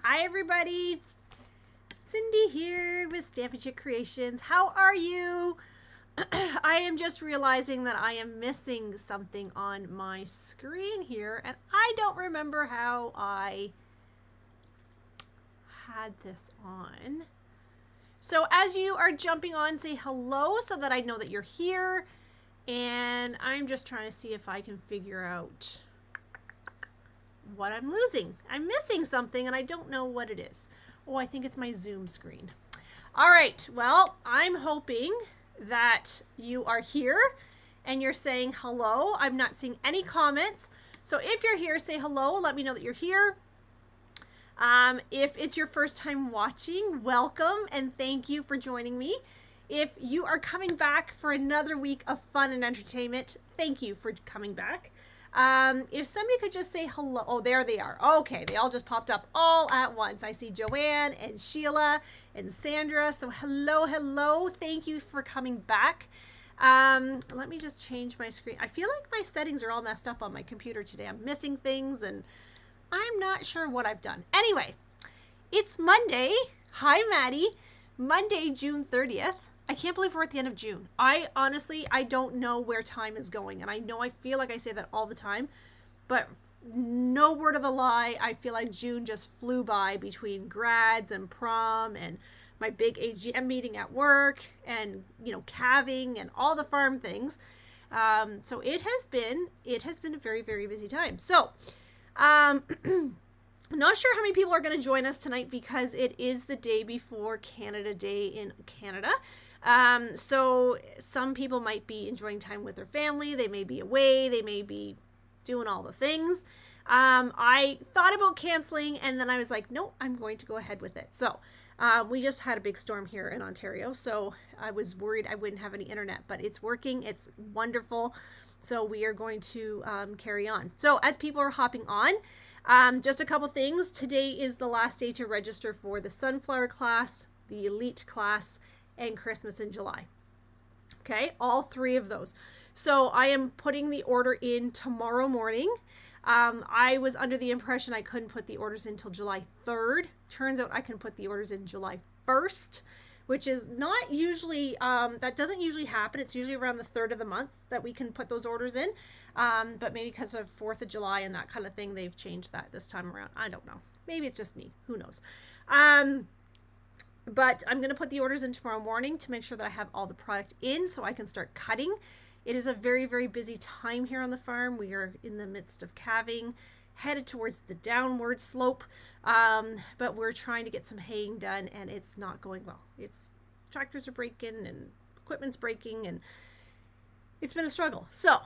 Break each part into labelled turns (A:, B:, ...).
A: Hi everybody, Cindy here with Stampin' Chick Creations. How are you? I am just realizing that I am missing something on my screen here, and I don't remember how I had this on. So as you are jumping on, say hello so that I know that you're here, and I'm just trying to see if I can figure out what I'm losing. I'm missing something and I don't know what it is. Oh, I think it's my Zoom screen. All right, well, I'm hoping that you are here and you're saying hello. I'm not seeing any comments. So if you're here, say hello. Let me know that you're here. If it's your first time watching, welcome and thank you for joining me. If you are coming back for another week of fun and entertainment, thank you for coming back. If somebody could just say hello. Oh, there they are. Okay, they all just popped up all at once. I see Joanne and Sheila and Sandra. So hello. Thank you for coming back. Let me just change my screen. I feel like my settings are all messed up on my computer today. I'm missing things and I'm not sure what I've done. Anyway, it's Monday. Hi, Maddie. Monday, June 30th. I can't believe we're at the end of June. I don't know where time is going. And I feel like I say that all the time, but no word of a lie. I feel like June just flew by between grads and prom and my big AGM meeting at work and, calving and all the farm things. So it has been a very, very busy time. So, not sure how many people are going to join us tonight because it is the day before Canada Day in Canada. So some people might be enjoying time with their family. They may be away. They may be doing all the things. I thought about canceling and then I was like, no, I'm going to go ahead with it. So we just had a big storm here in Ontario. So I was worried I wouldn't have any internet, but it's working. It's wonderful. So we are going to carry on. So as people are hopping on, just a couple things. Today is the last day to register for the Sunflower class, the Elite class, and Christmas in July. Okay, all three of those. So I am putting the order in tomorrow morning. I was under the impression I couldn't put the orders in until July 3rd. Turns out I can put the orders in July 1st, which is not usually, that doesn't usually happen. It's usually around the 3rd of the month that we can put those orders in. But maybe because of 4th of July and that kind of thing, they've changed that this time around. I don't know. Maybe it's just me. Who knows? But I'm going to put the orders in tomorrow morning to make sure that I have all the product in so I can start cutting. It is a very, very busy time here on the farm. We are in the midst of calving, headed towards the downward slope. But we're trying to get some haying done and it's not going well. Tractors are breaking and equipment's breaking and it's been a struggle. So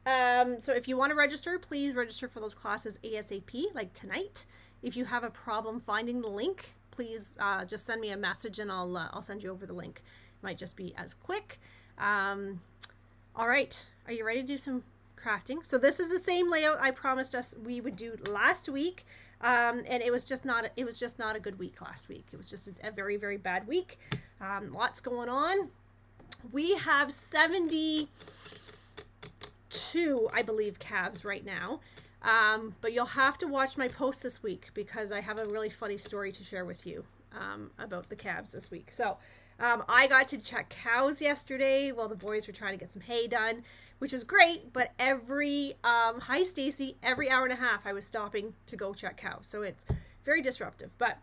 A: if you want to register, please register for those classes ASAP, like tonight. If you have a problem finding the link, please just send me a message and I'll send you over the link. It might just be as quick. All right, are you ready to do some crafting? So this is the same layout I promised us we would do last week, and it was just not a good week last week. It was just a very, very bad week. Lots going on. We have 72, I believe, calves right now. But you'll have to watch my post this week because I have a really funny story to share with you about the calves this week. So I got to check cows yesterday while the boys were trying to get some hay done, which was great. But hi Stacy, every hour and a half I was stopping to go check cows. So it's very disruptive. But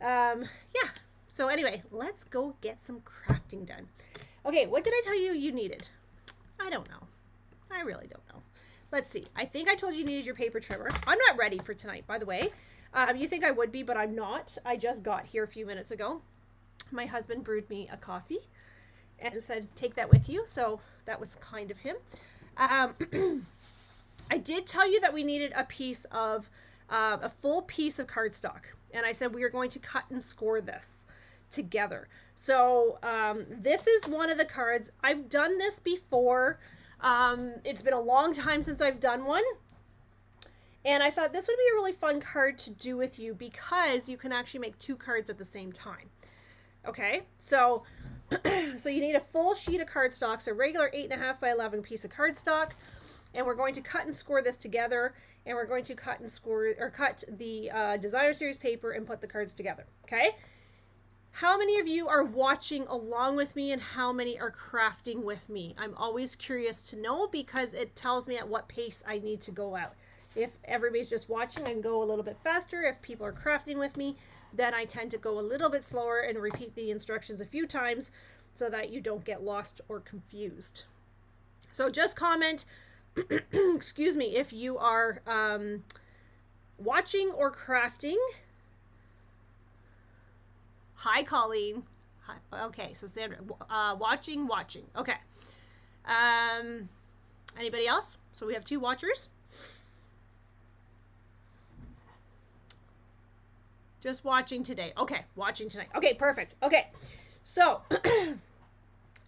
A: yeah. So anyway, let's go get some crafting done. Okay, what did I tell you needed? I don't know. I really don't know. Let's see. I think I told you needed your paper trimmer. I'm not ready for tonight, by the way. You think I would be, but I'm not. I just got here a few minutes ago. My husband brewed me a coffee and said, take that with you. So that was kind of him. I did tell you that we needed a full piece of cardstock. And I said we are going to cut and score this together. So this is one of the cards. I've done this before. It's been a long time since I've done one. And I thought this would be a really fun card to do with you because you can actually make two cards at the same time. Okay, so you need a full sheet of cardstock, so regular 8.5 by 11 piece of cardstock. and we're going to cut and score this together, and we're going to cut and score, or cut the designer series paper and put the cards together. Okay. How many of you are watching along with me and how many are crafting with me? I'm always curious to know because it tells me at what pace I need to go out. If everybody's just watching, I can go a little bit faster. If people are crafting with me, then I tend to go a little bit slower and repeat the instructions a few times so that you don't get lost or confused. So just comment, excuse me, if you are watching or crafting. Hi, Colleen. Hi. Okay, so Sandra, watching. Okay. Anybody else? So we have 2 watchers. Just watching today. Okay, watching tonight. Okay, perfect. Okay, so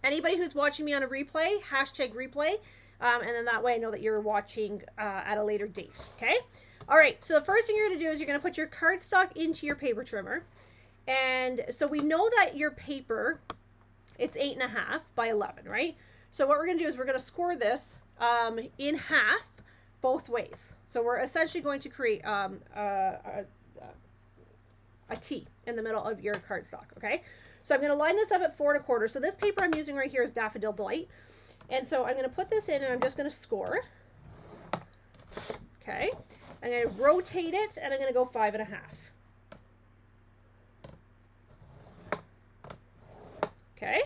A: anybody who's watching me on a replay, hashtag replay, and then that way I know that you're watching at a later date. Okay. All right. So the first thing you're going to do is you're going to put your cardstock into your paper trimmer. And so we know that your paper, it's 8.5 by 11, right? So what we're going to do is we're going to score this in half both ways. So we're essentially going to create a T in the middle of your cardstock, okay? So I'm going to line this up at 4 1/4. So this paper I'm using right here is Daffodil Delight. And so I'm going to put this in and I'm just going to score. Okay. I'm going to rotate it and I'm going to go 5.5. Okay,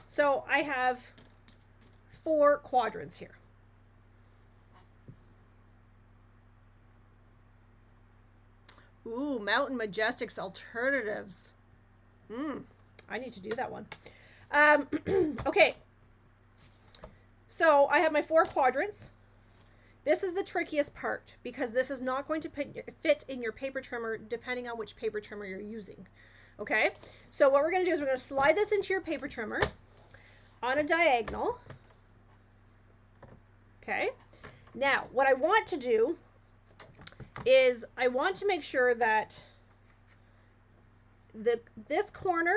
A: so I have 4 quadrants here. Ooh, Mountain Majestics Alternatives. I need to do that one. Okay, so I have my 4 quadrants. This is the trickiest part because this is not going to fit in your paper trimmer depending on which paper trimmer you're using. Okay, so what we're going to do is we're going to slide this into your paper trimmer on a diagonal. Okay, now what I want to do is I want to make sure that this corner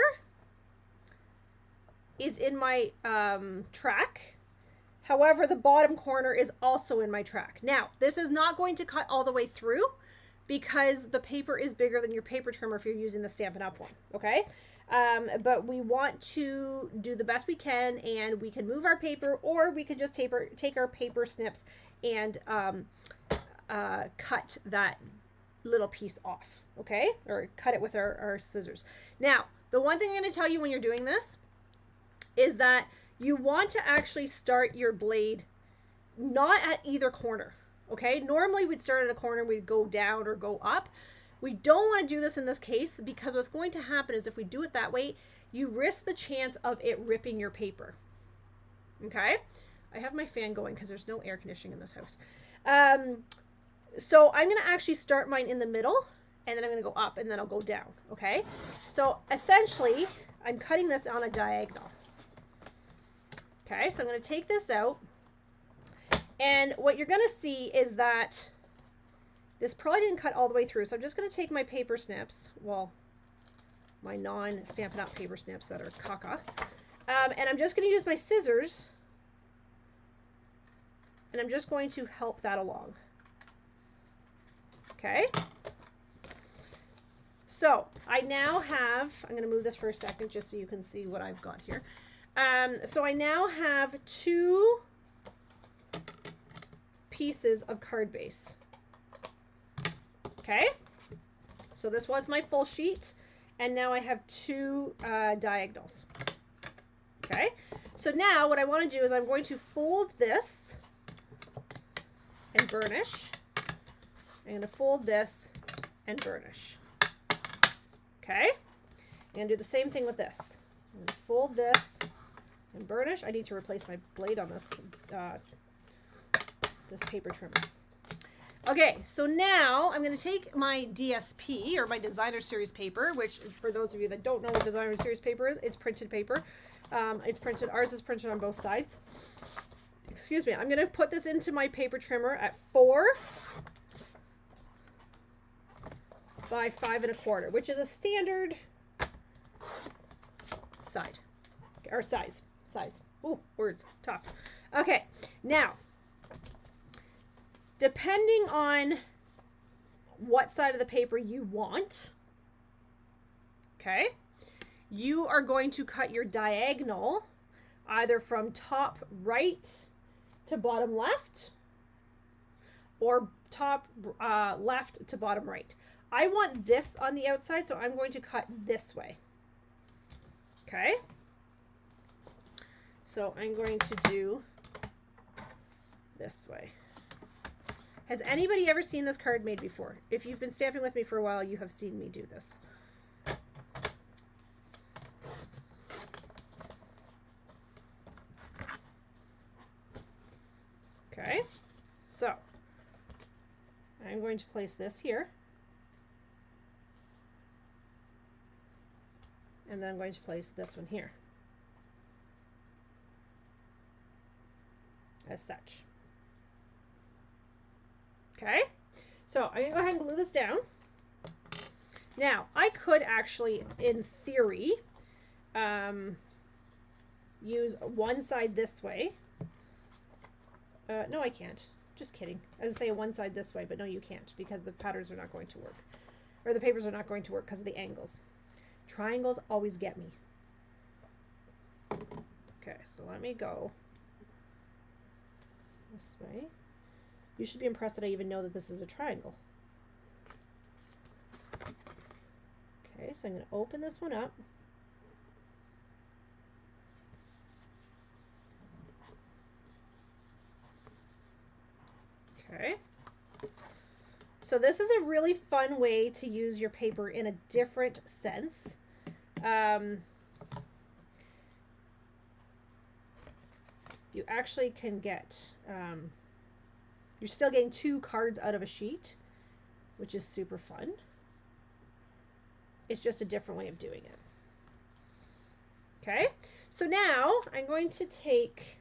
A: is in my track. However, the bottom corner is also in my track. Now, this is not going to cut all the way through because the paper is bigger than your paper trimmer if you're using the Stampin' Up! One, okay? But we want to do the best we can, and we can move our paper, or we can just take our paper snips and cut that little piece off, okay? Or cut it with our scissors. Now, the one thing I'm going to tell you when you're doing this is that you want to actually start your blade not at either corner. Okay, normally we'd start at a corner, we'd go down or go up. We don't want to do this in this case because what's going to happen is if we do it that way, you risk the chance of it ripping your paper. Okay, I have my fan going because there's no air conditioning in this house. So I'm going to actually start mine in the middle and then I'm going to go up and then I'll go down. Okay, so essentially I'm cutting this on a diagonal. Okay, so I'm going to take this out. And what you're going to see is that this probably didn't cut all the way through. So I'm just going to take my paper snips, well, my non-Stampin' Up! Paper snips that are caca. And I'm just going to use my scissors. And I'm just going to help that along. Okay. So I now have, I'm going to move this for a second just so you can see what I've got here. So I now have 2 pieces of card base. Okay, so this was my full sheet and now I have 2 diagonals. Okay, so now what I want to do is I'm going to fold this and burnish. I'm going to fold this and burnish. Okay, I'm going to do the same thing with this. I'm going to fold this and burnish. I need to replace my blade on this this paper trimmer. Okay, so now I'm going to take my DSP, or my designer series paper, which for those of you that don't know what designer series paper is, it's printed paper. It's printed, ours is printed on both sides. Excuse me, I'm going to put this into my paper trimmer at 4 by 5 1/4, which is a standard size. Ooh, words, tough. Okay, now depending on what side of the paper you want, okay, you are going to cut your diagonal either from top right to bottom left or top left to bottom right. I want this on the outside, so I'm going to cut this way. Okay. So I'm going to do this way. Has anybody ever seen this card made before? If you've been stamping with me for a while, you have seen me do this. Okay, so I'm going to place this here. And then I'm going to place this one here. As such. Okay, so I'm going to go ahead and glue this down. Now, I could actually, in theory, use one side this way. No, I can't. Just kidding. I was going to say one side this way, but no, you can't, because the patterns are not going to work. Or the papers are not going to work because of the angles. Triangles always get me. Okay, so let me go this way. You should be impressed that I even know that this is a triangle. Okay, so I'm going to open this one up. Okay. So this is a really fun way to use your paper in a different sense. You actually can get, you're still getting 2 cards out of a sheet, which is super fun. It's just a different way of doing it. Okay, so now I'm going to take,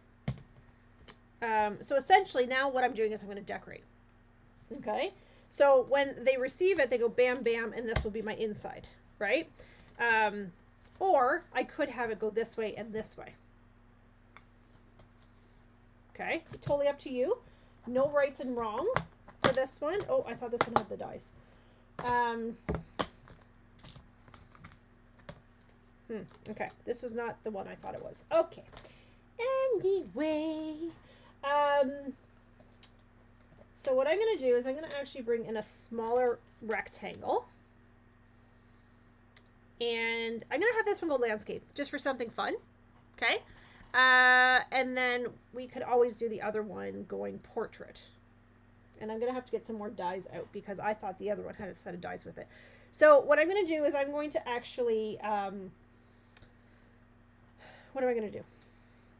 A: so essentially now what I'm doing is I'm going to decorate. Okay, so when they receive it, they go bam, bam, and this will be my inside, right? Or I could have it go this way and this way. Okay, totally up to you. No rights and wrong for this one. Oh, I thought this one had the dies. Okay, this was not the one I thought it was. Okay. Anyway, so what I'm going to do is I'm going to actually bring in a smaller rectangle. And I'm going to have this one go landscape, just for something fun. Okay. And then we could always do the other one going portrait. And I'm going to have to get some more dies out because I thought the other one had a set of dies with it. So what I'm going to do is I'm going to actually, what am I going to do?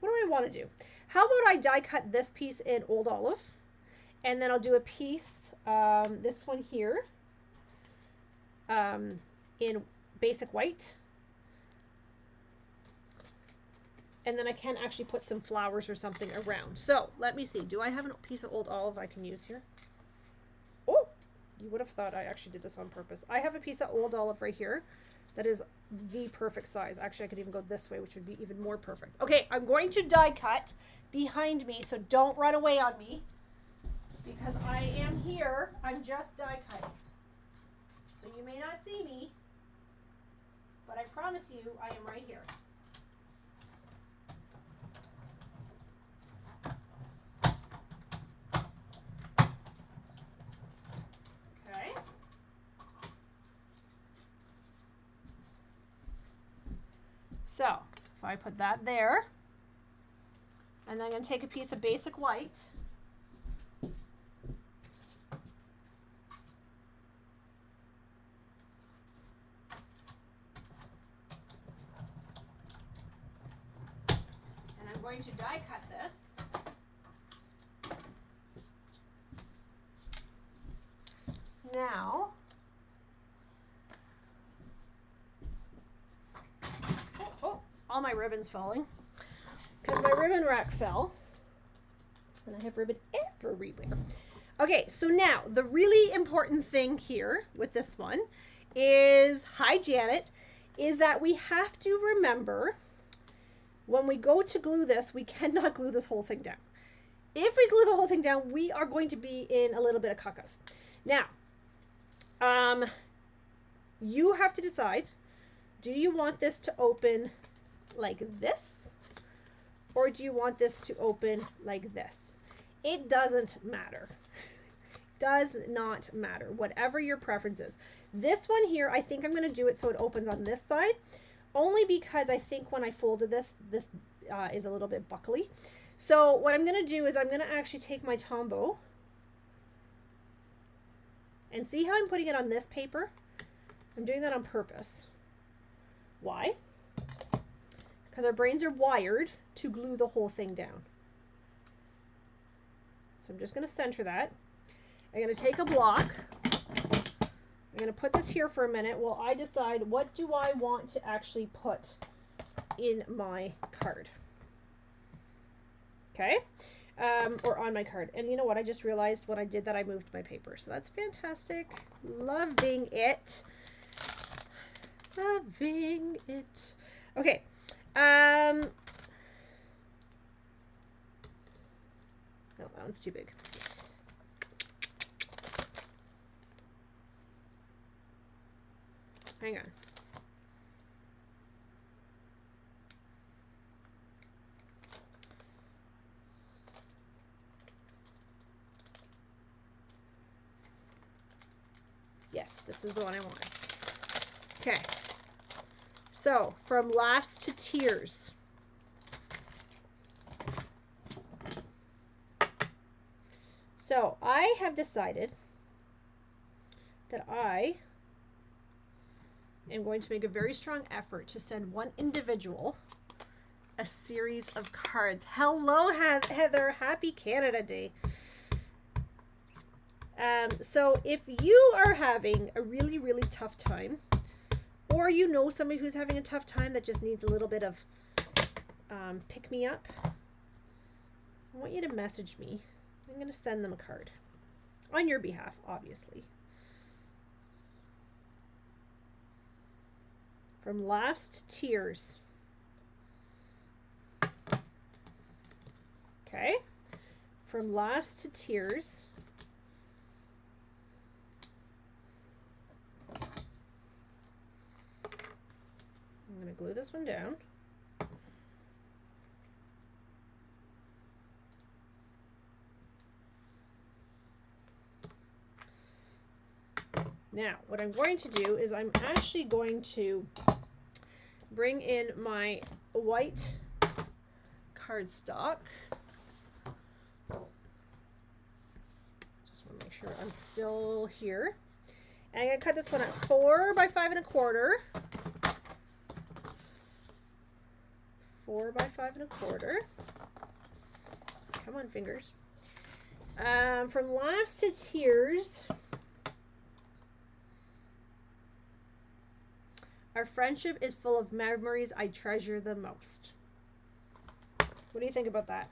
A: What do I want to do? How about I die cut this piece in Old Olive, and then I'll do a piece, this one here, in Basic White. And then I can actually put some flowers or something around. So let me see. Do I have a piece of Old Olive I can use here? Oh, you would have thought I actually did this on purpose. I have a piece of Old Olive right here that is the perfect size. Actually, I could even go this way, which would be even more perfect. Okay, I'm going to die cut behind me, so don't run away on me because I am here. I'm just die cutting. So you may not see me, but I promise you I am right here. Okay. So I put that there. And then I'm going to take a piece of Basic White. And I'm going to die cut this. Now, all my ribbon's falling because my ribbon rack fell and I have ribbon everywhere. Okay, so now the really important thing here with this one is, hi Janet, is that we have to remember when we go to glue this, we cannot glue this whole thing down. if we glue the whole thing down, we are going to be in a little bit of cuckus. Now, you have to decide, do you want this to open like this? Or do you want this to open like this? It doesn't matter. Does not matter. Whatever your preference is. This one here, I think I'm going to do it so it opens on this side. Only because I think when I folded this is a little bit buckly. So what I'm going to do is I'm going to actually take my Tombow and see how I'm putting it on this paper. I'm doing that on purpose. Why? Because our brains are wired to glue the whole thing down. So I'm just going to center that. I'm going to take a block. I'm going to put this here for a minute while I decide what do I want to actually put in my card. Okay? Or on my card. And you know what? I just realized when I did that, I moved my paper. So that's fantastic. Loving it. Loving it. Okay. No, that one's too big. Hang on. Yes, this is the one I want. Okay. So, from laughs to tears. So, I have decided that I am going to make a very strong effort to send one individual a series of cards. Hello, Heather. Happy Canada Day. So if you are having a really, really tough time, or you know somebody who's having a tough time that just needs a little bit of pick-me-up, I want you to message me. I'm going to send them a card on your behalf, obviously. From laughs to tears. Okay. From laughs to tears. I'm going to glue this one down. Now, what I'm going to do is I'm actually going to bring in my white cardstock. Just want to make sure I'm still here. And I'm going to cut this one at 4 by 5 1/4. 4 by 5 1/4. Come on, fingers. From laughs to tears. Our friendship is full of memories I treasure the most. What do you think about that?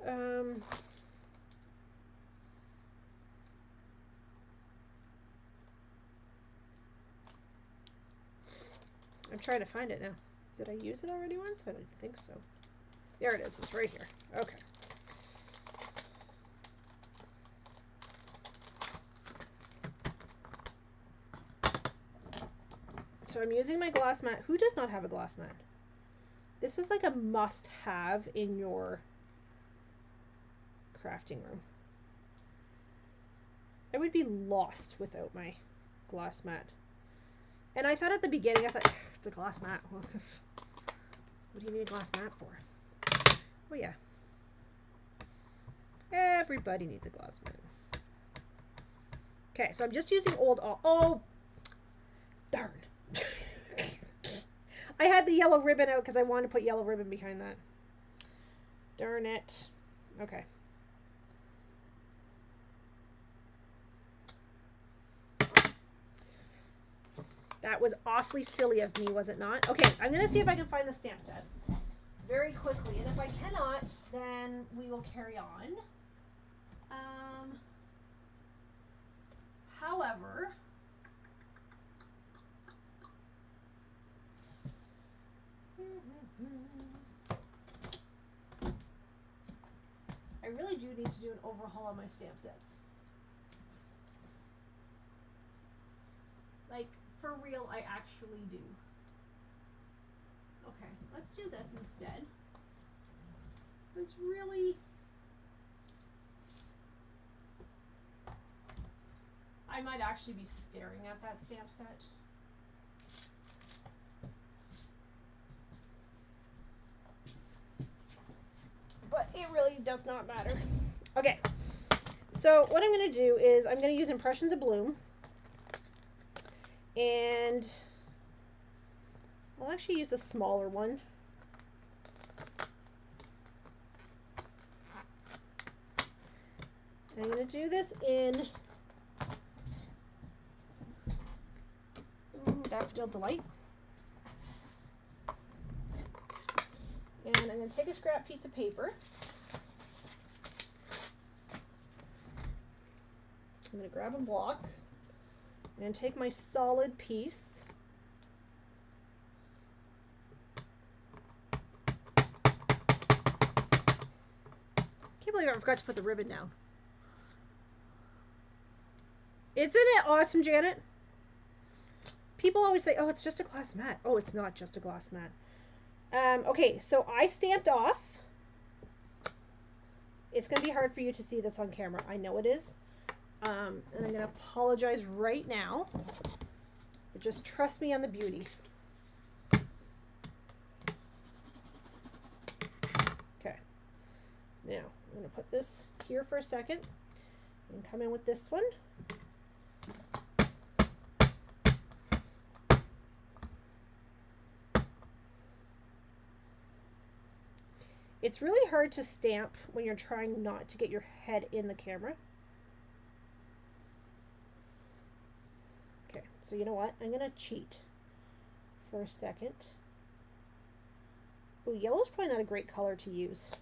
A: I'm trying to find it now. Did I use it already once? I don't think so. There it is. It's right here. Okay. So I'm using my glass mat. Who does not have a glass mat? This is like a must-have in your crafting room. I would be lost without my glass mat. And I thought at the beginning, I thought, it's a glass mat. What do you need a glass mat for? Oh yeah. Everybody needs a glass mat. Okay, so I'm just using old, oh, darn. I had the yellow ribbon out because I wanted to put yellow ribbon behind that. Darn it. Okay. That was awfully silly of me, was it not? Okay, I'm going to see if I can find the stamp set very quickly. And if I cannot, then we will carry on. However, I really do need to do an overhaul on my stamp sets. Like, for real, I actually do. Okay, let's do this instead. It's really... I might actually be staring at that stamp set. But it really does not matter. Okay, so what I'm going to do is I'm going to use Impressions of Bloom. And I'll actually use a smaller one. I'm going to do this in Daffodil Delight. And I'm going to take a scrap piece of paper. I'm going to grab a block. I'm going to take my solid piece. Can't believe I forgot to put the ribbon down. Isn't it awesome, Janet? People always say, oh, it's just a glass mat. Oh, it's not just a glass mat. Okay, so I stamped off. It's going to be hard for you to see this on camera. I know it is. And I'm going to apologize right now. But just trust me on the beauty. Okay. Now, I'm going to put this here for a second. And come in with this one. It's really hard to stamp when you're trying not to get your head in the camera. Okay, so you know what? I'm going to cheat for a second. Oh, yellow's probably not a great color to use.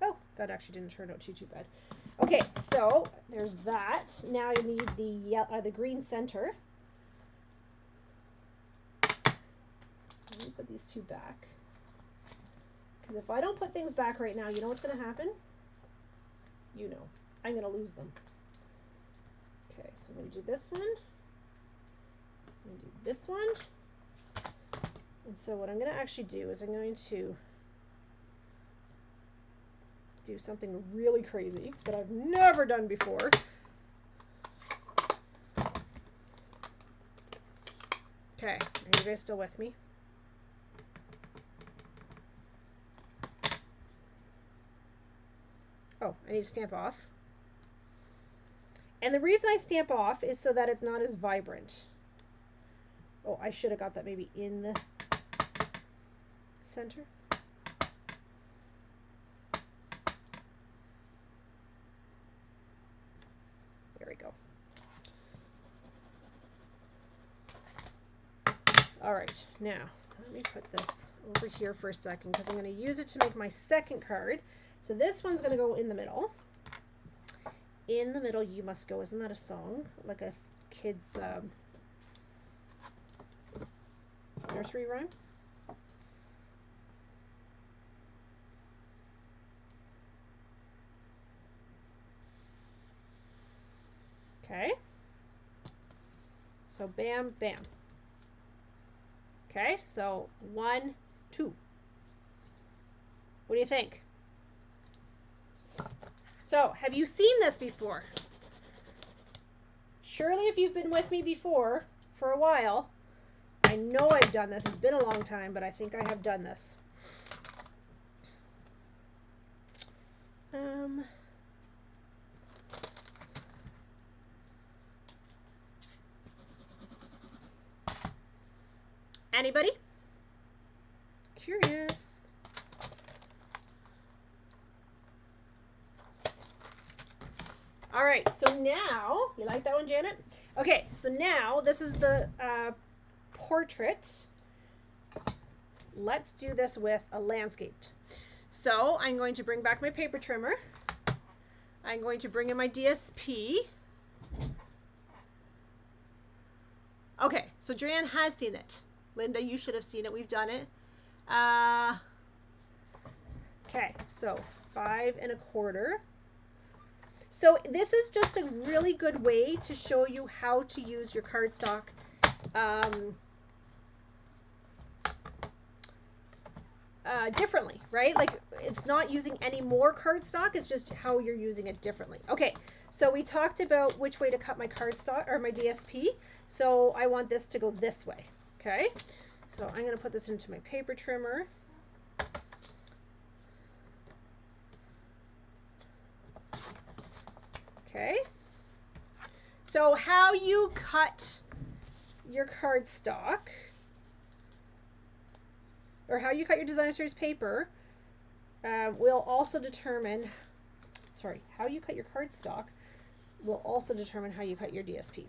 A: Oh, that actually didn't turn out too bad. Okay, so there's that. Now you need the green center. Let me put these two back. Because if I don't put things back right now, you know what's going to happen? You know, I'm going to lose them. Okay, so I'm going to do this one. I'm going to do this one. And so what I'm going to actually do is I'm going to do something really crazy that I've never done before. Okay, are you guys still with me? Oh, I need to stamp off. And the reason I stamp off is so that it's not as vibrant. Oh, I should have got that maybe in the center. There we go. All right, now let me put this over here for a second because I'm going to use it to make my second card. So this one's going to go in the middle. In the middle you must go. Isn't that a song? Like a kid's nursery rhyme? Okay. So bam, bam. Okay, so 1, 2. What do you think? So, have you seen this before? Surely if you've been with me before for a while, I know I've done this. It's been a long time, but I think I have done this. Anybody? Curious. All right, so now, you like that one, Janet? Okay, so now this is the portrait. Let's do this with a landscape. So I'm going to bring back my paper trimmer. I'm going to bring in my DSP. Okay, so Joanne has seen it. Linda, you should have seen it. We've done it. Okay, so 5 1/4. So this is just a really good way to show you how to use your cardstock differently, right? Like it's not using any more cardstock, it's just how you're using it differently. Okay, so we talked about which way to cut my cardstock or my DSP. So I want this to go this way, okay? So I'm gonna put this into my paper trimmer. Okay, so how you cut your cardstock or how you cut your designer series paper will also determine, how you cut your cardstock will also determine how you cut your DSP.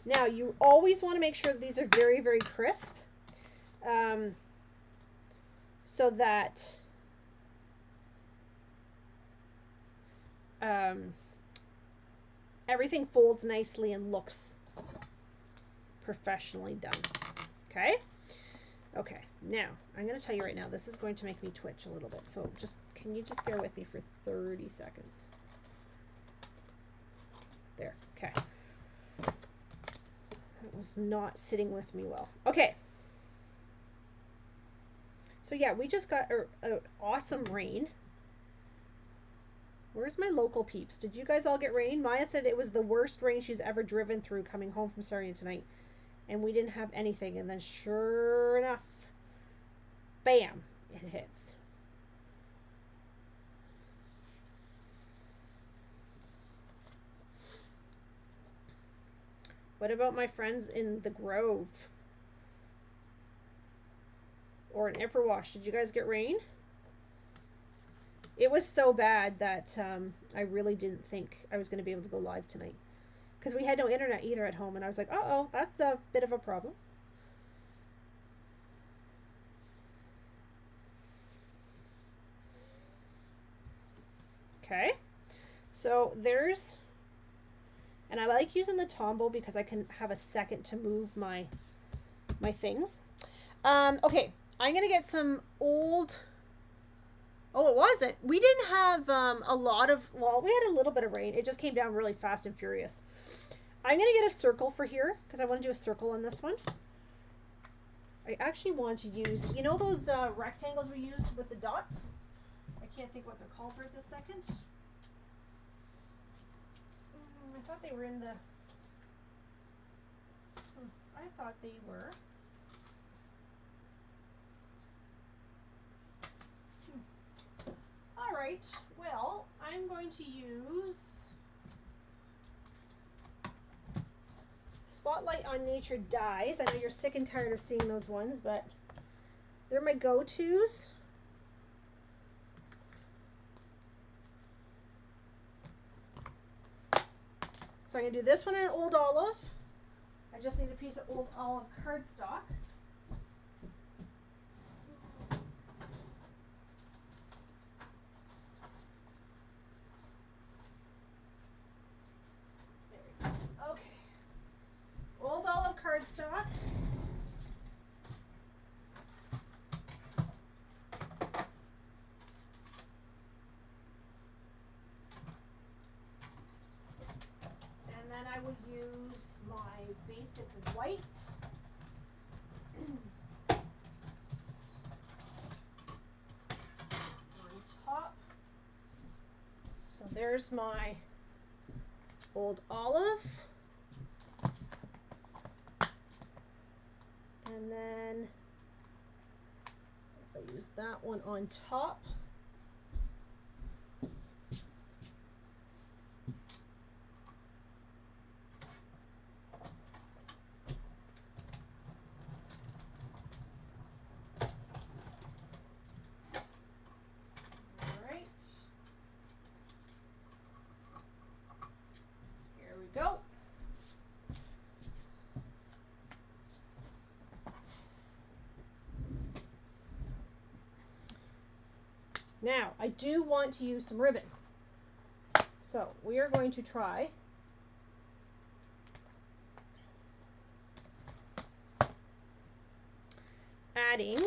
A: Now you always want to make sure that these are very, very crisp so that everything folds nicely and looks professionally done. Okay? Okay, now I'm going to tell you right now, this is going to make me twitch a little bit. So can you just bear with me for 30 seconds? There, okay. That was not sitting with me well. Okay. So yeah, we just got an awesome rain. Where's my local peeps? Did you guys all get rain? Maya said it was the worst rain she's ever driven through coming home from Sarnia tonight. And we didn't have anything. And then sure enough, bam, it hits. What about my friends in the Grove? Or in Ipperwash? Did you guys get rain? It was so bad that I really didn't think I was going to be able to go live tonight. Because we had no internet either at home. And I was like, uh-oh, that's a bit of a problem. Okay. So there's... And I like using the Tombow because I can have a second to move my things. Okay. I'm going to get some old... Oh, it wasn't. We didn't have a lot of, well, we had a little bit of rain. It just came down really fast and furious. I'm going to get a circle for here because I want to do a circle on this one. I actually want to use, you know those rectangles we used with the dots? I can't think what they're called right this second. I thought they were in the, I thought they were. All right, well, I'm going to use Spotlight on Nature dies. I know you're sick and tired of seeing those ones, but they're my go-tos. So I'm going to do this one in Old Olive. I just need a piece of Old Olive cardstock. Old Olive cardstock. And then I would use my basic white. On top. So there's my Old Olive. And then if I use that one on top, all right, here we go. Now, I do want to use some ribbon. So we are going to try adding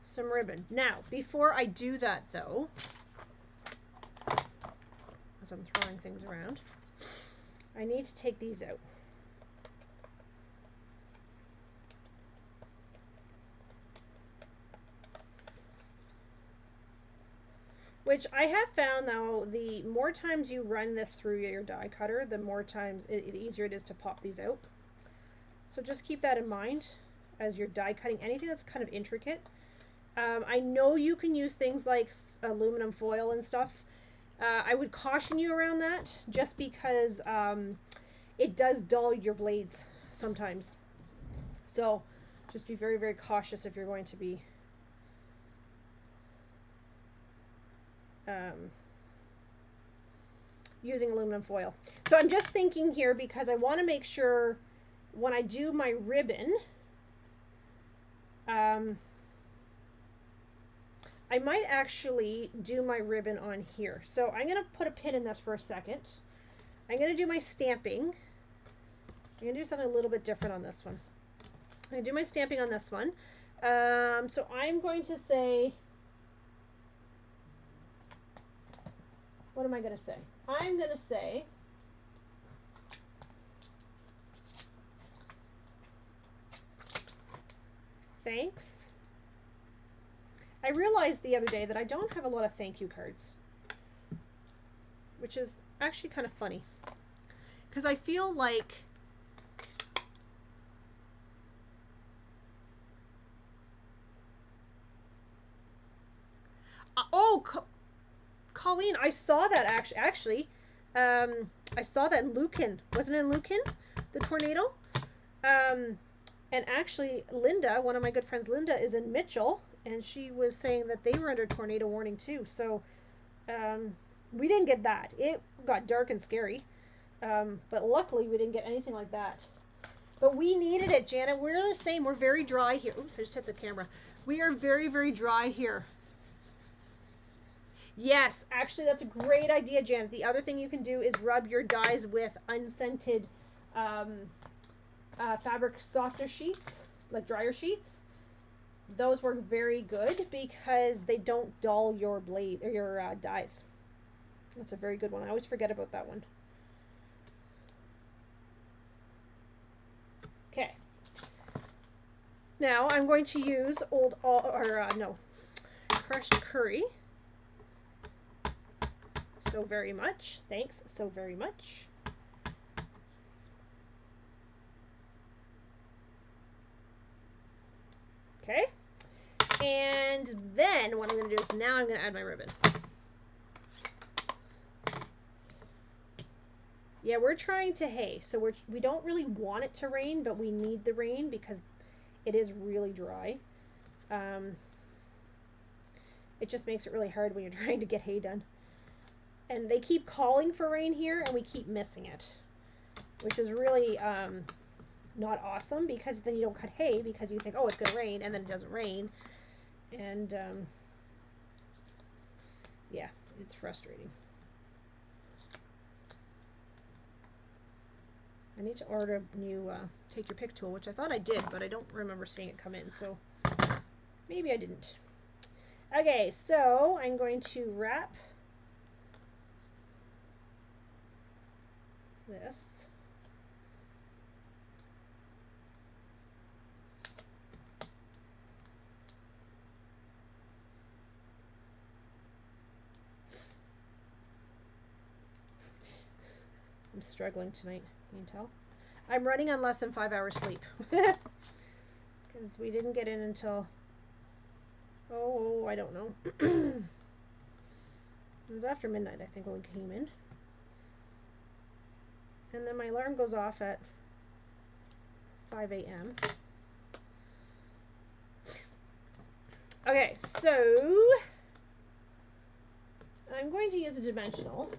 A: some ribbon. Now, before I do that though, I'm throwing things around. I need to take these out. Which I have found now, the more times you run this through your die cutter, the more times, the easier it is to pop these out. So just keep that in mind as you're die cutting anything that's kind of intricate. I know you can use things like aluminum foil and stuff. I would caution you around that just because it does dull your blades sometimes. So just be very, very cautious if you're going to be using aluminum foil. So I'm just thinking here because I want to make sure when I do my ribbon, I might actually do my ribbon on here. So I'm going to put a pin in this for a second. I'm going to do my stamping. I'm going to do something a little bit different on this one. I'm going to do my stamping on this one. So I'm going to say, what am I going to say? I'm going to say, thanks. I realized the other day that I don't have a lot of thank you cards, which is actually kind of funny because I feel like Colleen, I saw that actually. I saw that in Lucan. Wasn't it in Lucan? The tornado? And actually, Linda, one of my good friends, Linda, is in Mitchell, and she was saying that they were under tornado warning too. So we didn't get that. It got dark and scary. But luckily, we didn't get anything like that. But we needed it, Janet. We're the same. We're very dry here. Oops, I just hit the camera. We are very, very dry here. Yes, actually, that's a great idea, Janet. The other thing you can do is rub your dies with unscented fabric softer sheets, like dryer sheets. Those work very good because they don't dull your blade or your dies. That's a very good one. I always forget about that one. Okay. Now I'm going to use crushed curry. So very much. Thanks so very much. Okay. And then what I'm going to do is now I'm going to add my ribbon. Yeah, we're trying to hay. So we don't really want it to rain, but we need the rain because it is really dry. It just makes it really hard when you're trying to get hay done. And they keep calling for rain here, and we keep missing it, which is really not awesome because then you don't cut hay because you think, oh, it's going to rain, and then it doesn't rain. And, yeah, it's frustrating. I need to order a new take your pick tool, which I thought I did, but I don't remember seeing it come in, so maybe I didn't. Okay, so I'm going to wrap this. I'm struggling tonight, you can tell. I'm running on less than 5 hours sleep because we didn't get in until, I don't know. It was after midnight, I think, when we came in. And then my alarm goes off at 5 a.m. Okay, so I'm going to use a dimensional.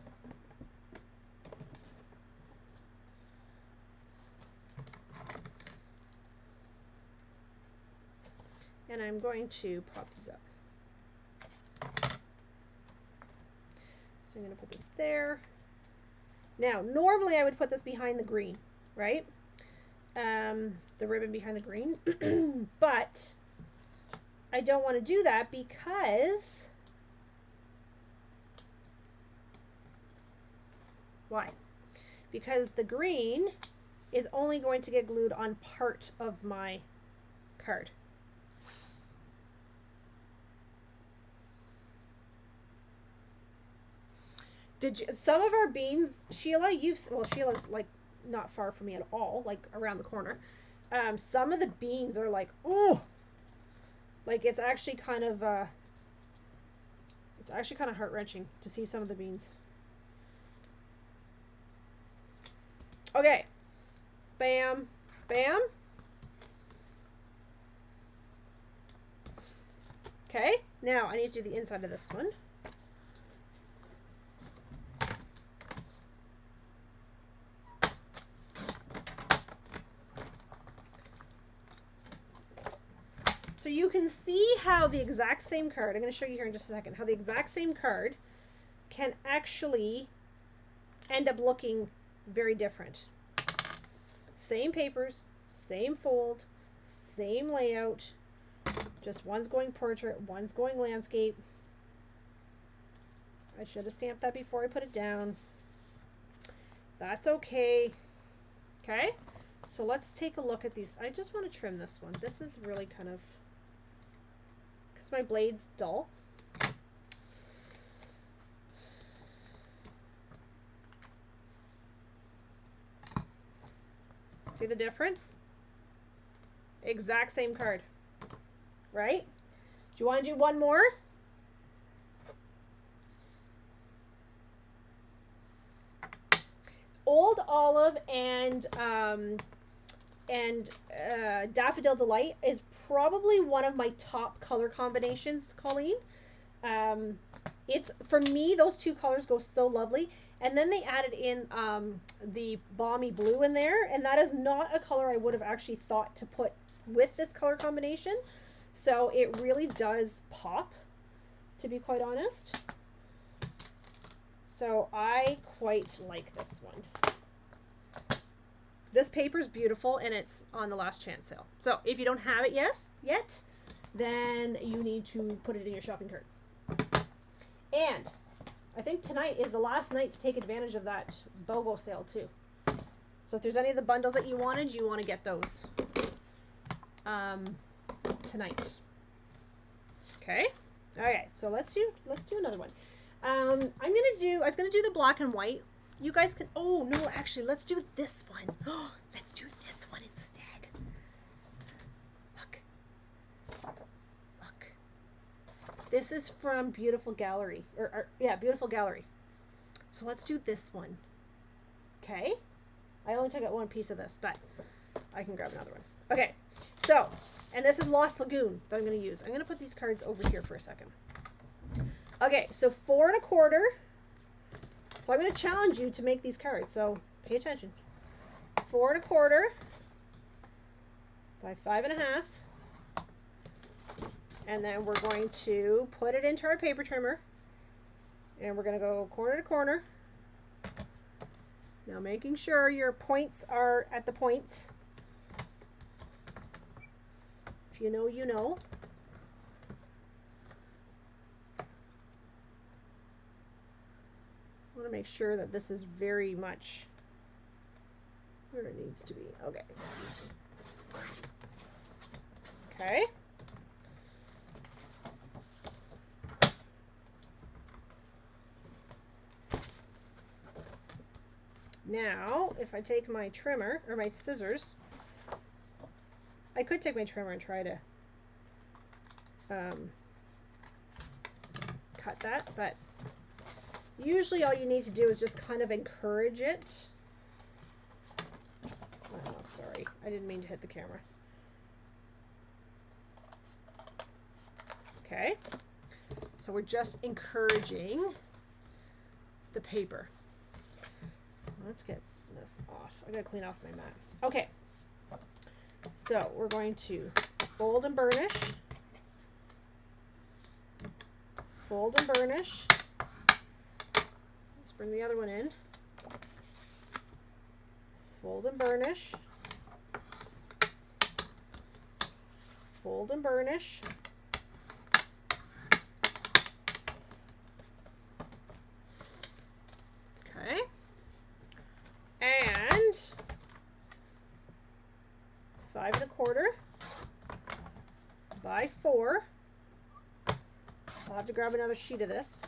A: And I'm going to pop these up. So I'm going to put this there. Now, normally I would put this behind the green, right? The ribbon behind the green. But I don't want to do that because Why? Because the green is only going to get glued on part of my card. Some of our beans, Sheila, Sheila's like not far from me at all, like around the corner. Some of the beans are like, oh, like it's actually kind of heart-wrenching to see some of the beans. Okay. Bam. Bam. Okay. Now I need to do the inside of this one. So you can see how the exact same card, I'm going to show you here in just a second, how the exact same card can actually end up looking very different. Same papers, same fold, same layout, just one's going portrait, one's going landscape. I should have stamped that before I put it down. That's okay. Okay, so let's take a look at these. I just want to trim this one. This is really kind of, because my blade's dull. See the difference? Exact same card, right? Do you want to do one more? Old Olive and Daffodil Delight is probably one of my top color combinations, Colleen. It's, for me, those two colors go so lovely. And then they added in the Balmy Blue in there, and that is not a color I would have actually thought to put with this color combination. So it really does pop, to be quite honest. So I quite like this one. This paper is beautiful, and it's on the last chance sale. So if you don't have it yet, then you need to put it in your shopping cart. And I think tonight is the last night to take advantage of that BOGO sale too. So if there's any of the bundles that you want to get those tonight. Okay. Okay. So let's do another one. I was gonna do the black and white. You guys can. Oh no, actually, let's do this one. Oh, let's do this one instead. Look. Look. This is from Beautiful Gallery, Beautiful Gallery. So let's do this one. Okay. I only took out one piece of this, but I can grab another one. Okay. So, and this is Lost Lagoon that I'm going to use. I'm going to put these cards over here for a second. Okay. So 4 1/4. So I'm going to challenge you to make these cards. So pay attention. 4 1/4 by 5 1/2. And then we're going to put it into our paper trimmer. And we're going to go corner to corner. Now making sure your points are at the points. If you know, you know. I want to make sure that this is very much where it needs to be. Okay. Okay. Now, if I take my trimmer, or my scissors, I could take my trimmer and try to cut that, but usually all you need to do is just kind of encourage it. Oh, sorry. I didn't mean to hit the camera. Okay. So we're just encouraging the paper. Let's get this off. I gotta clean off my mat. Okay. So we're going to fold and burnish. Fold and burnish. Let's bring the other one in. Fold and burnish. Fold and burnish. Okay. 1/4 by 4. I'll have to grab another sheet of this.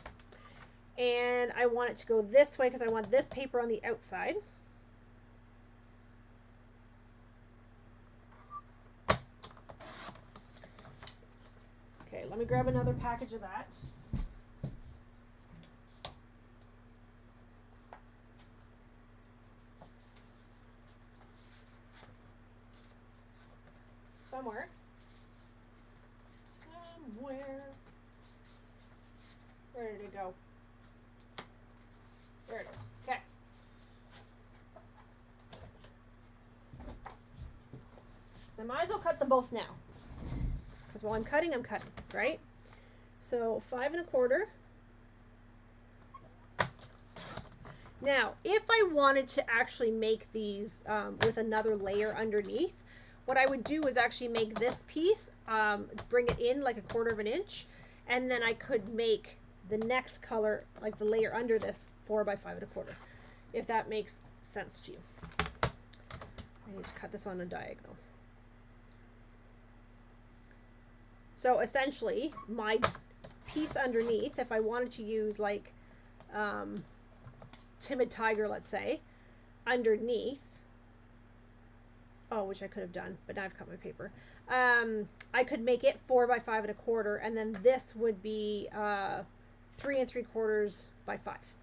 A: And I want it to go this way because I want this paper on the outside. Okay, let me grab another package of that. Somewhere. Where did it go? There it is. Okay. So I might as well cut them both now. Because while I'm cutting, right? So 5 1/4. Now, if I wanted to actually make these with another layer underneath, what I would do is actually make this piece, bring it in like 1/4 inch, and then I could make the next color, like the layer under this, 4 by 5 1/4, if that makes sense to you. I need to cut this on a diagonal. So essentially, my piece underneath, if I wanted to use like Timid Tiger, let's say, underneath, which I could have done, but now I've cut my paper. I could make it 4 by 5 1/4, and then this would be 3 3/4 by 5.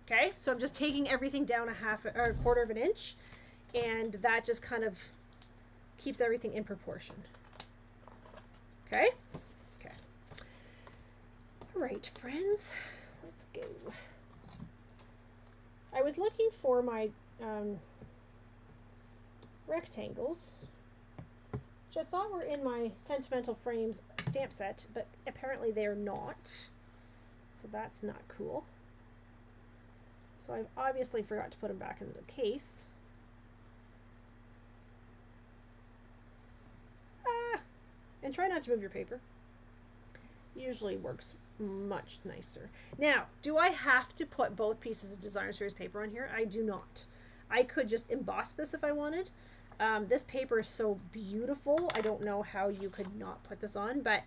A: Okay, so I'm just taking everything down a 1/4 inch, and that just kind of keeps everything in proportion. Okay. Okay. All right, friends, let's go. I was looking for my rectangles, which I thought were in my Sentimental Frames stamp set, but apparently they're not. So that's not cool. So I've obviously forgot to put them back into the case. And try not to move your paper. Usually works much nicer. Now, do I have to put both pieces of Designer Series paper on here? I do not. I could just emboss this if I wanted. This paper is so beautiful. I don't know how you could not put this on, but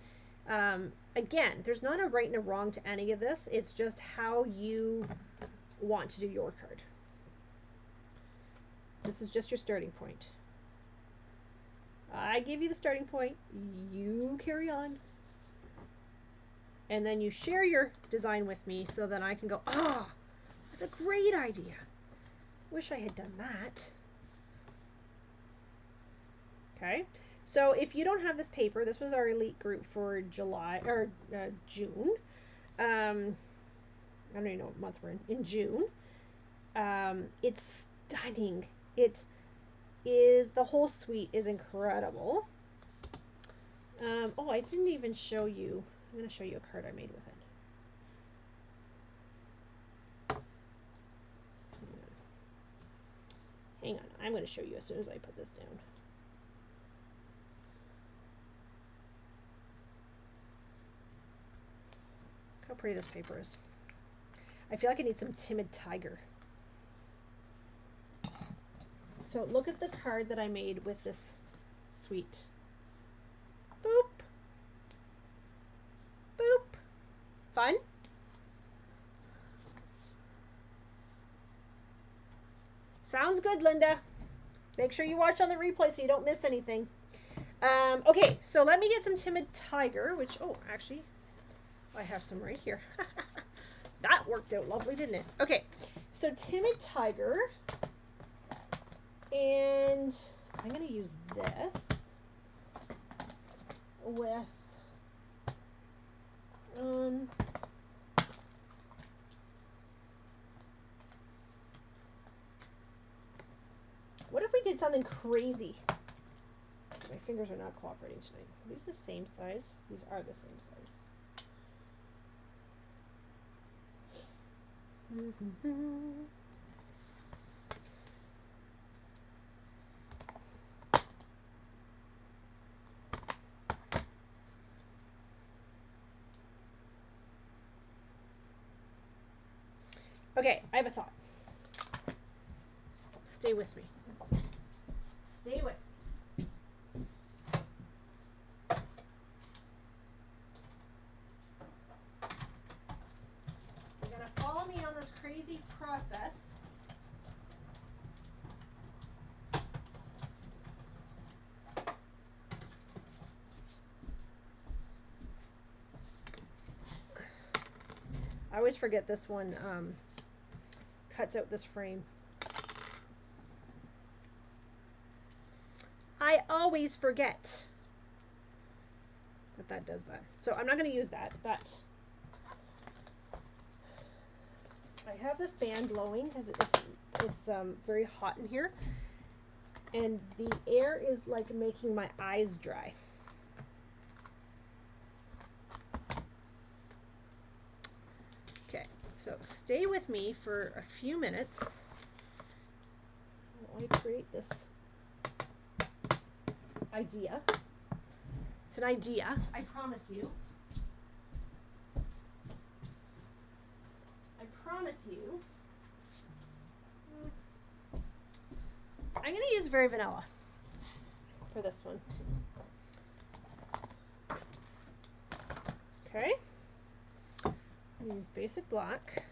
A: again, there's not a right and a wrong to any of this. It's just how you want to do your card. This is just your starting point. I give you the starting point. You carry on. And then you share your design with me so that I can go, oh, that's a great idea. Wish I had done that. Okay. So if you don't have this paper, this was our elite group for July or June. I don't even know what month we're in June. It's stunning. It is, the whole suite is incredible. I didn't even show you. I'm going to show you a card I made with it. Hang on. I'm going to show you as soon as I put this down. Look how pretty this paper is. I feel like I need some Timid Tiger. So look at the card that I made with this suite. Boop. Boop. Fun? Sounds good, Linda. Make sure you watch on the replay so you don't miss anything. Okay, so let me get some Timid Tiger, which, actually, I have some right here. That worked out lovely, didn't it? Okay, so Timid Tiger, and I'm going to use this with what if we did something crazy? My fingers are not cooperating tonight. Are these the same size? These are the same size. Okay, I have a thought. Stay with me. Stay with me. this crazy process. I always forget this one cuts out this frame. I always forget that does that. So I'm not going to use that, but I have the fan blowing because it's very hot in here, and the air is like making my eyes dry. Okay, so stay with me for a few minutes while I create this idea. It's an idea, I promise you. I promise you. I'm going to use Very Vanilla for this one. Okay. I'm going to use Basic Black.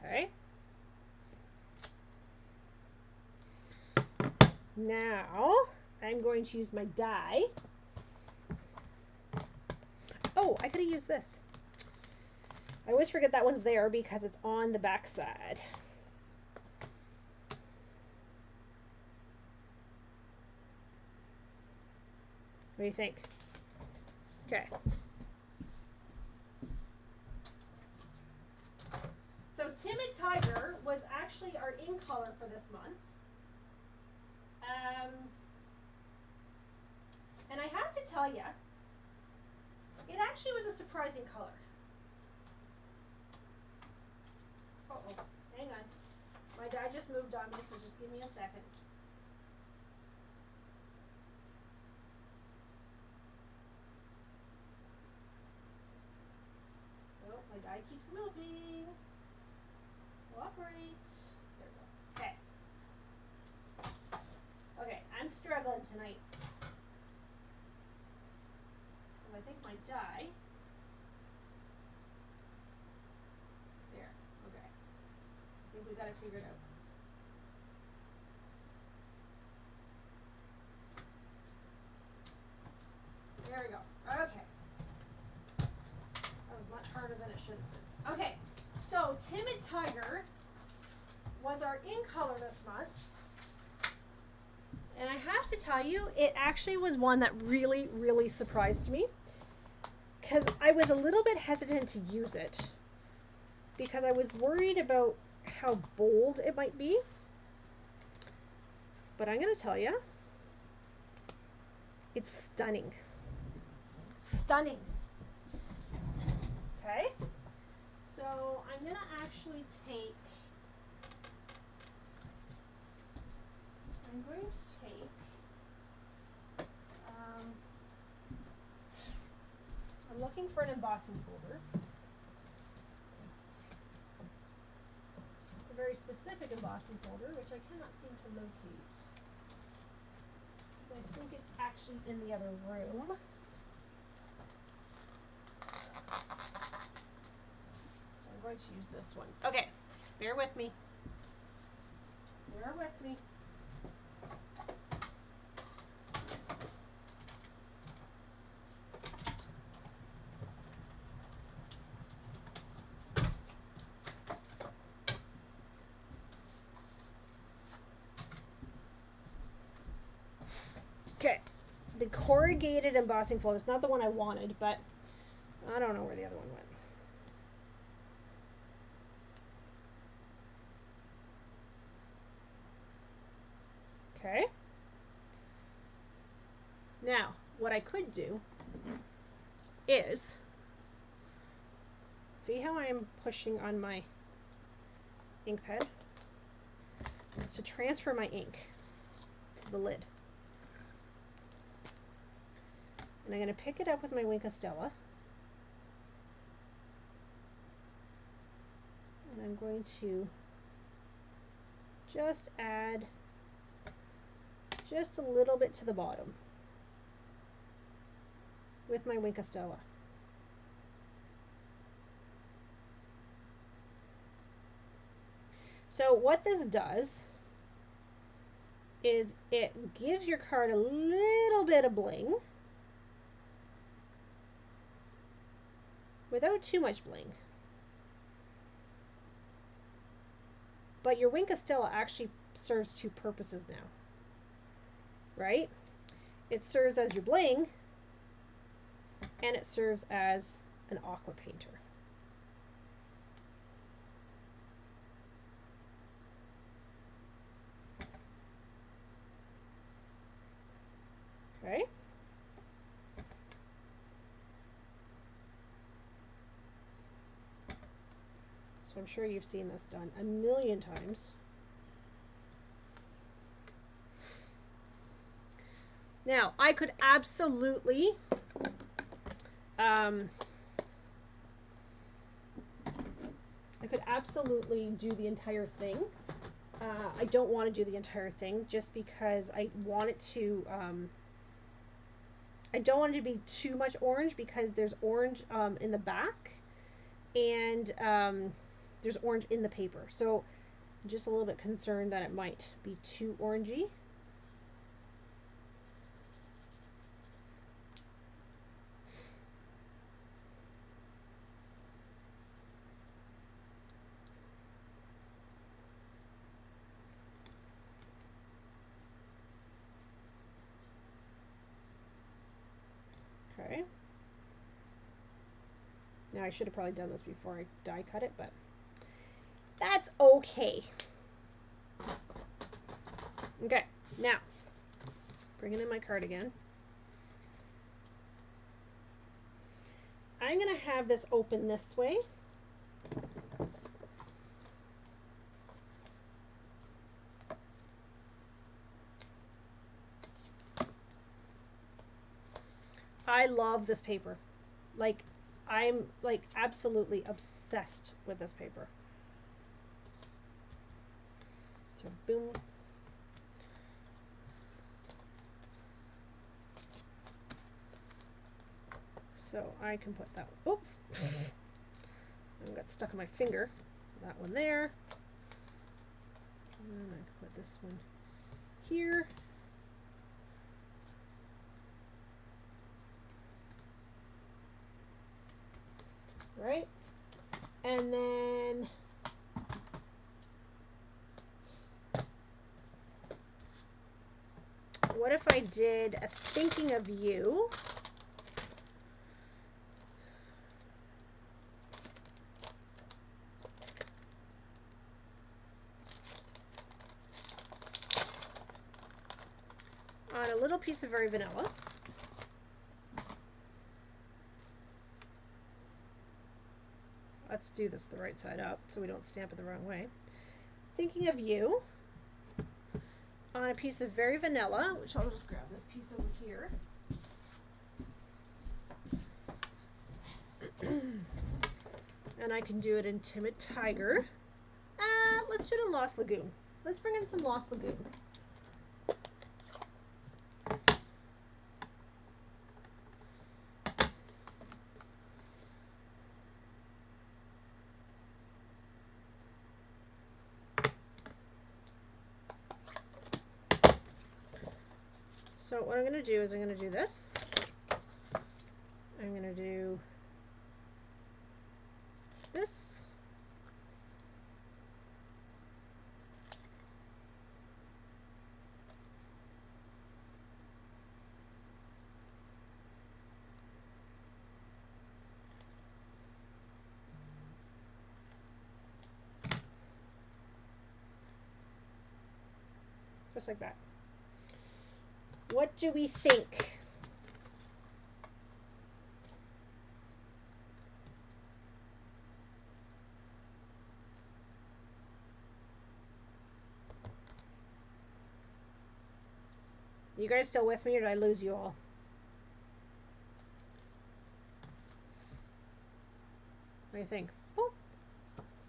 A: Okay. Now I'm going to use my die. Oh, I could have used this. I always forget that one's there because it's on the back side. What do you think? Okay. So Timid Tiger was actually our in color for this month. And I have to tell you, it actually was a surprising color. Uh-oh, hang on. My die just moved on me, so just give me a second. Oh, my die keeps moving. Cooperate. There we go. Okay. Okay, I'm struggling tonight. I think my die. There. Okay. I think we got it figured out. There we go. Okay. That was much harder than it should have been. Okay. So Timid Tiger was our in color this month. And I have to tell you, it actually was one that really, really surprised me. Because I was a little bit hesitant to use it. Because I was worried about how bold it might be. But I'm going to tell you, it's stunning. Stunning. Okay. So I'm going to actually take, I'm looking for an embossing folder. A very specific embossing folder, which I cannot seem to locate. Because I think it's actually in the other room. So I'm going to use this one. Okay, bear with me. Bear with me. Okay, the corrugated embossing folder is not the one I wanted, but I don't know where the other one went. Okay. Now, what I could do is, see how I am pushing on my ink pad? It's to transfer my ink to the lid. And I'm going to pick it up with my Wink of Stella. And I'm going to just add just a little bit to the bottom with my Wink of Stella. So what this does is it gives your card a little bit of bling without too much bling. But your Wink of Stella actually serves two purposes now, right? It serves as your bling, and it serves as an aqua painter. Okay. So I'm sure you've seen this done a million times. Now, I could absolutely do the entire thing. I don't want to do the entire thing just because I want it to I don't want it to be too much orange, because there's orange in the back, and there's orange in the paper. So I'm just a little bit concerned that it might be too orangey. Okay. Now I should have probably done this before I die cut it, but that's okay. Okay, now bringing in my card again. I'm gonna have this open this way. I love this paper. Like, I'm like absolutely obsessed with this paper. So boom. So I can put that one. Oops. I got stuck on my finger. That one there. And then I can put this one here. Right? And then what if I did a thinking of you? On a little piece of very vanilla. Let's do this the right side up so we don't stamp it the wrong way. Thinking of you on a piece of very vanilla, which I'll just grab this piece over here. And I can do it in Timid Tiger. Let's do it in Lost Lagoon. Let's bring in some Lost Lagoon. So what I'm going to do is I'm going to do this. I'm going to do this. Just like that. What do we think? You guys still with me, or did I lose you all? What do you think? Boop.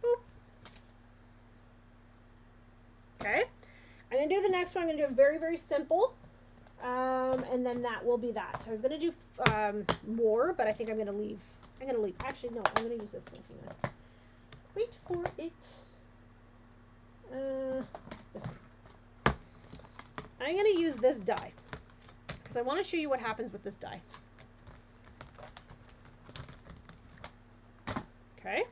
A: Boop. next one, I'm going to do very, very simple. And then that will be that. So I was going to do more, but I think I'm going to leave. Actually, no, I'm going to use this one. Hang on. Wait for it. This one. I'm going to use this die because I want to show you what happens with this die. Okay.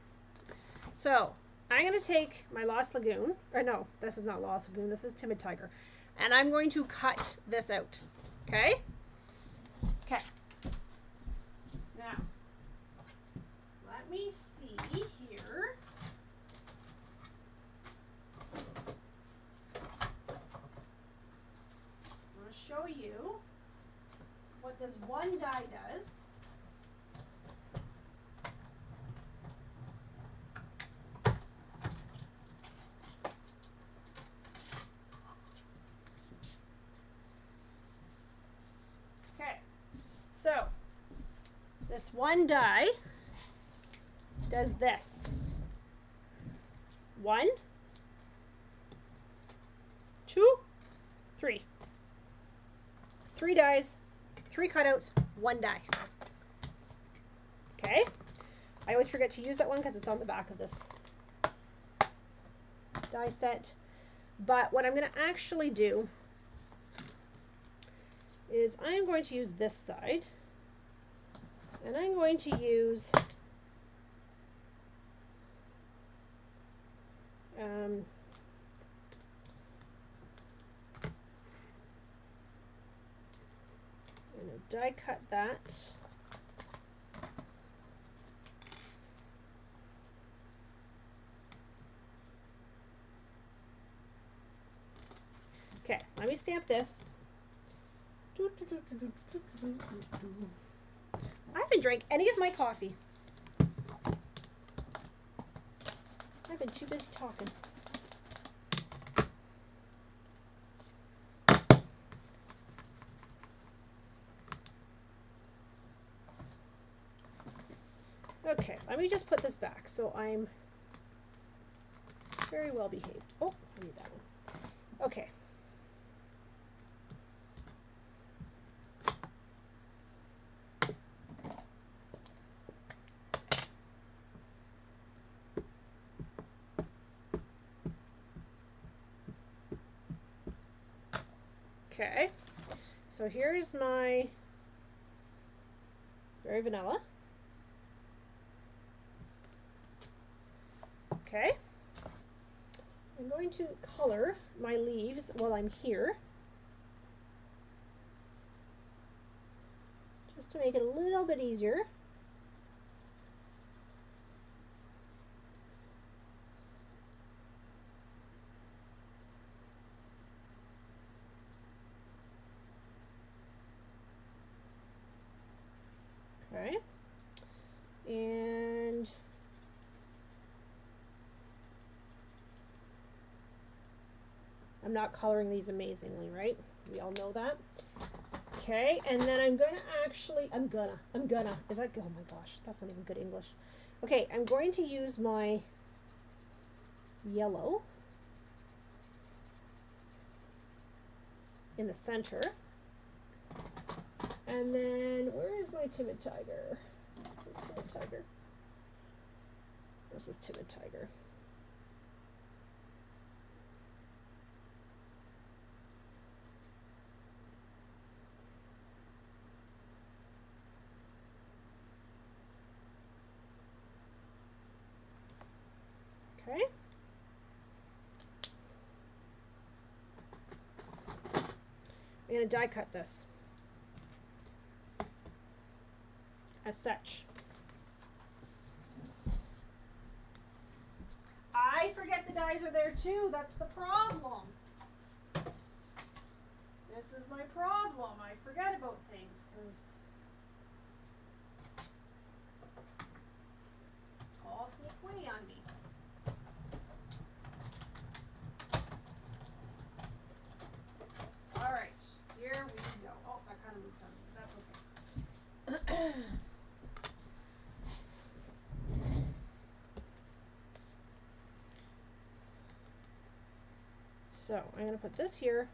A: So I'm going to take my Lost Lagoon, or no, this is not Lost Lagoon, this is Timid Tiger. And I'm going to cut this out. Okay? Okay. Now, let me see here. I'm going to show you what this one die does. So, this one die does this. 1, 2, 3. 3 dies, 3 cutouts, 1 die. Okay? I always forget to use that one because it's on the back of this die set. But what I'm going to actually do is I'm going to use this side, and I'm going to use and die cut that. Okay, let me stamp this. I haven't drank any of my coffee. I've been too busy talking. Okay, let me just put this back so I'm very well behaved. Oh, I need that one. Okay. Okay, so here's my Very Vanilla. Okay, I'm going to color my leaves while I'm here, just to make it a little bit easier. Okay, and I'm not coloring these amazingly, right? We all know that. Okay, and then I'm gonna actually, is that, oh my gosh, that's not even good English. Okay, I'm going to use my yellow in the center. And then, where is my Timid Tiger? Where's Timid Tiger? This is Timid Tiger. Okay. I'm going to die cut this as such. I forget the dies are there too. That's the problem. This is my problem. I forget about things because all sneak way on me. All right, here we go. Oh, that kind of moved on me, but that's okay. So I'm going to put this here.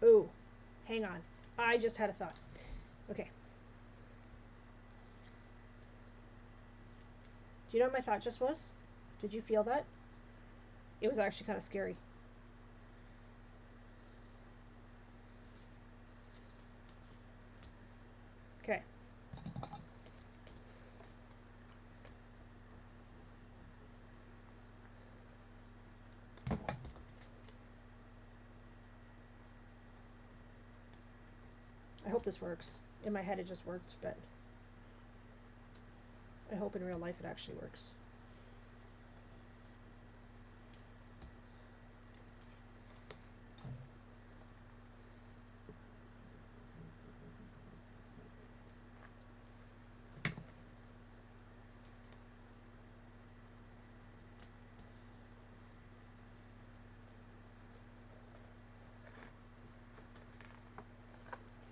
A: Ooh, hang on. I just had a thought. Okay. Do you know what my thought just was? Did you feel that? It was actually kind of scary. Okay. I hope this works. In my head it just worked, but I hope in real life it actually works.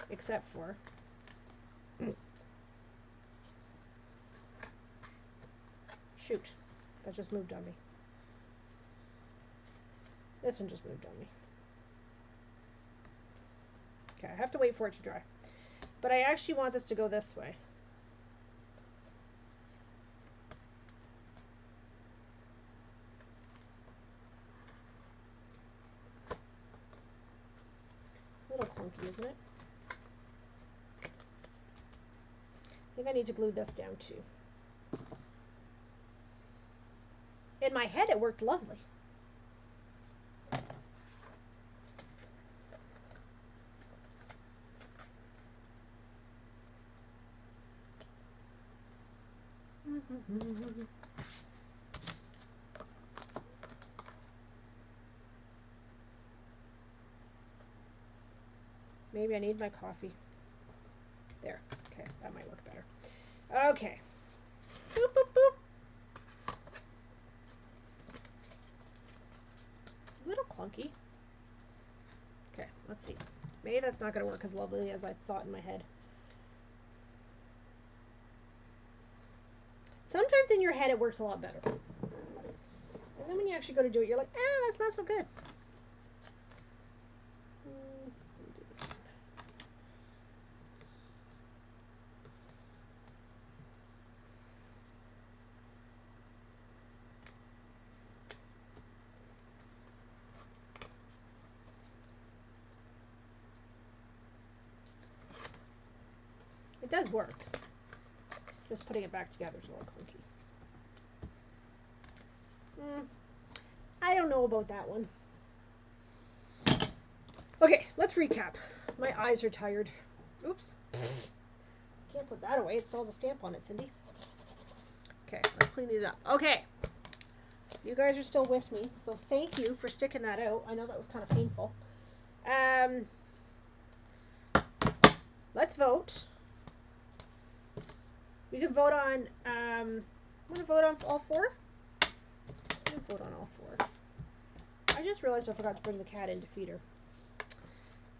A: Except for shoot, that just moved on me. This one just moved on me. Okay, I have to wait for it to dry. But I actually want this to go this way. A little clunky, isn't it? I think I need to glue this down too. In my head it worked lovely. Maybe I need my coffee. There. Okay, that might work better. Okay. Boop, boop, boop. A little clunky. Okay, let's see. Maybe that's not going to work as lovely as I thought in my head. Sometimes in your head it works a lot better. And then when you actually go to do it, you're like, that's not so good. Let me do this one. It does work. Just putting it back together is a little clunky. I don't know about that one. Okay, let's recap. My eyes are tired. Oops. Can't put that away. It still has a stamp on it, Cindy. Okay, let's clean these up. Okay. You guys are still with me, so thank you for sticking that out. I know that was kind of painful. Let's vote. We can vote on, want to vote on all four? I'm going to vote on all four. I just realized I forgot to bring the cat in to feed her.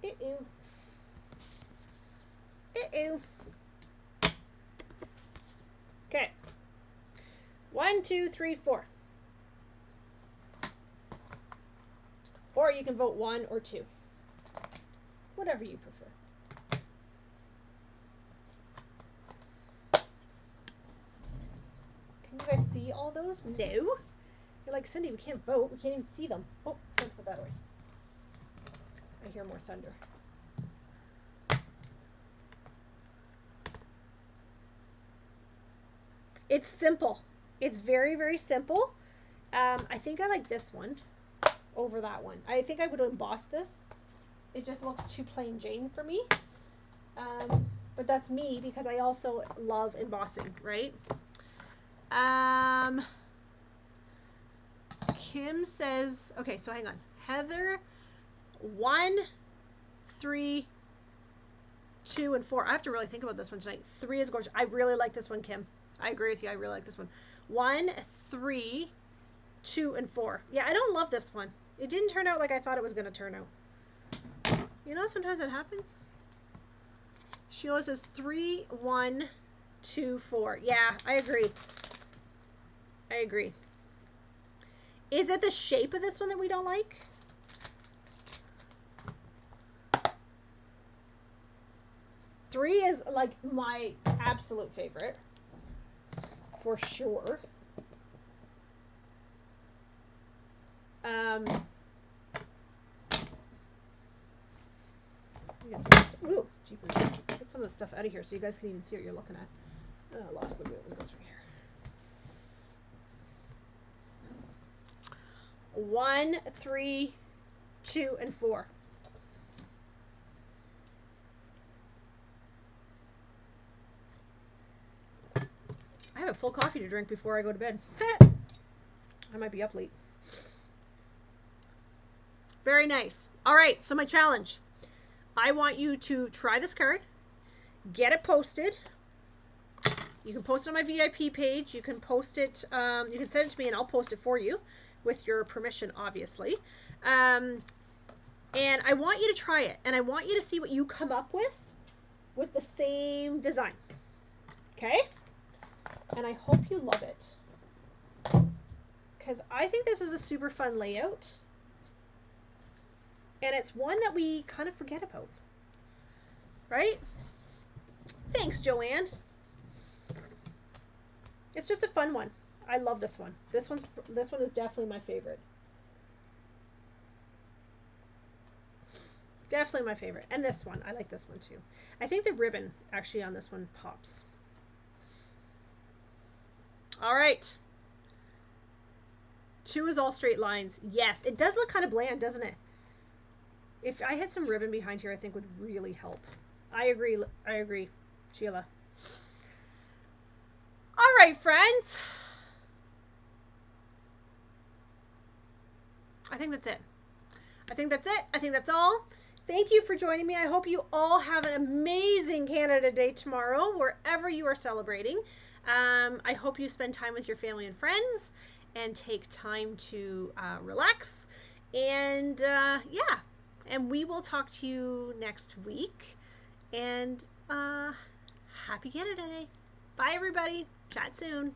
A: Uh-oh. Uh-oh. Okay. 1, 2, 3, 4. Or you can vote 1 or 2. Whatever you prefer. Can you guys see all those? No. You're like, Cindy, we can't vote. We can't even see them. Oh, don't put that away. I hear more thunder. It's simple. It's very, very simple. I think I like this one over that one. I think I would emboss this. It just looks too plain Jane for me. But that's me because I also love embossing, right? Kim says, okay, so hang on. Heather, 1, 3, 2, and 4. I have to really think about this one tonight. 3 is gorgeous. I really like this one, Kim. I agree with you. I really like this one. 1, 3, 2, and 4. Yeah, I don't love this one. It didn't turn out like I thought it was going to turn out. You know, sometimes it happens. Sheila says 3, 1, 2, 4. Yeah, I agree. I agree. Is it the shape of this one that we don't like? Three is like my absolute favorite. For sure. Ooh, jeepers. Get some of the stuff out of here so you guys can even see what you're looking at. Oh, I lost the wheel. It goes right here. 1, 3, 2, and 4. I have a full coffee to drink before I go to bed. I might be up late. Very nice. All right, so my challenge. I want you to try this card, get it posted. You can post it on my VIP page. You can post it, you can send it to me and I'll post it for you with your permission, obviously. And I want you to try it and I want you to see what you come up with the same design. Okay? And I hope you love it. Because I think this is a super fun layout. And it's one that we kind of forget about. Right? Thanks, Joanne. It's just a fun one. I love this one. This one is definitely my favorite. Definitely my favorite. And this one. I like this one too. I think the ribbon actually on this one pops. All right. 2 is all straight lines. Yes, it does look kind of bland, doesn't it? If I had some ribbon behind here, I think would really help. I agree. I agree, Sheila. All right, friends. I think that's it. I think that's it. I think that's all. Thank you for joining me. I hope you all have an amazing Canada Day tomorrow, wherever you are celebrating. I hope you spend time with your family and friends and take time to relax. And yeah, and we will talk to you next week. And happy Canada Day. Bye, everybody. Chat soon.